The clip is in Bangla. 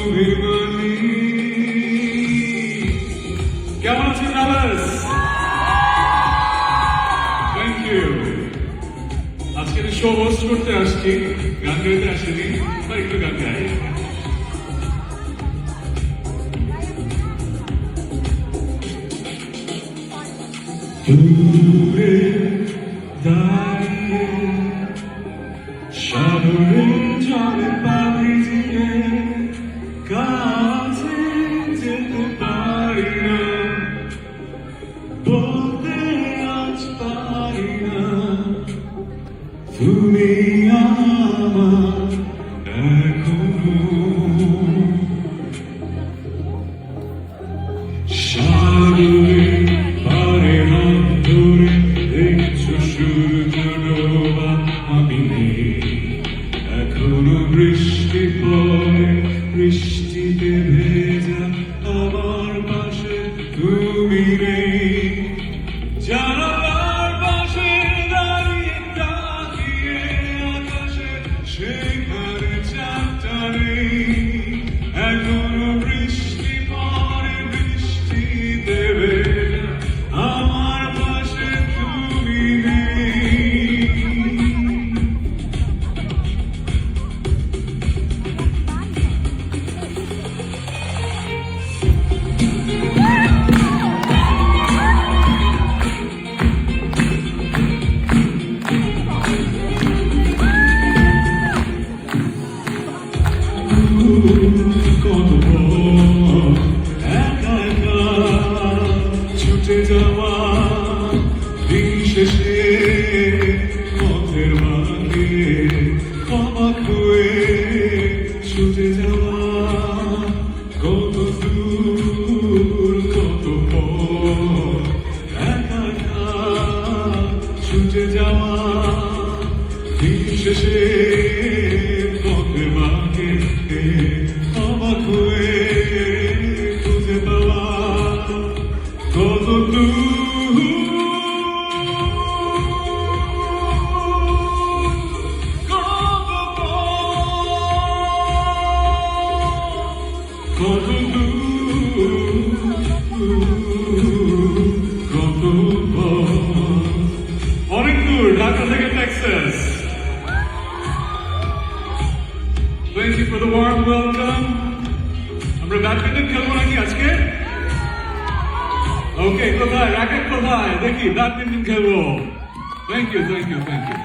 অভিমানী। কেমন আছেন আলাস? Thank you. আজকে শো হোস্ট করতে আসছি, গান গাইতে আসেনি, একটু গান গাই। দূরে দাঁড়িয়ে সাগরের জলে পা ভিজিয়ে কাছে যেতে পারি না, বলতে আজ পারি না তুমি আমার এখনো। সাগরের পারে হাত ধরে দেখছো সূর্য ডোবা, আমি এখনো বৃষ্টি পড়ে, বৃষ্টিতে ভেজা আমার পাশে তুমি নেই। জানালার পাশে দাঁড়িয়ে তাকিয়ে আকাশে, সেখানে চাঁদটা নেই। এখনো বৃষ্টি পড়ে, বৃষ্টিতে ভেজা আমার পাশে তুমি নেই। কত একা একা ছুটে যাওয়া দিন শেষে, পথের মাঝে অবাক হয়ে ছুটে যাওয়া। কত দূর কত পথ একা একা ছুটে যাওয়া দিন শেষে, পথের মাঝে অবাক হয়ে খুঁজে পাওয়া। কত দূর কত কত অনেক দূর, ঢাকা থেকে Texas. Thank you for the warm welcome. আমরা ব্যাডমিন্টন খেলবো নাকি আজকে? ওকে, কোথায় র্যাকেট কোথায় দেখি, ব্যাডমিন্টন খেলবো। Thank you, thank you, thank you.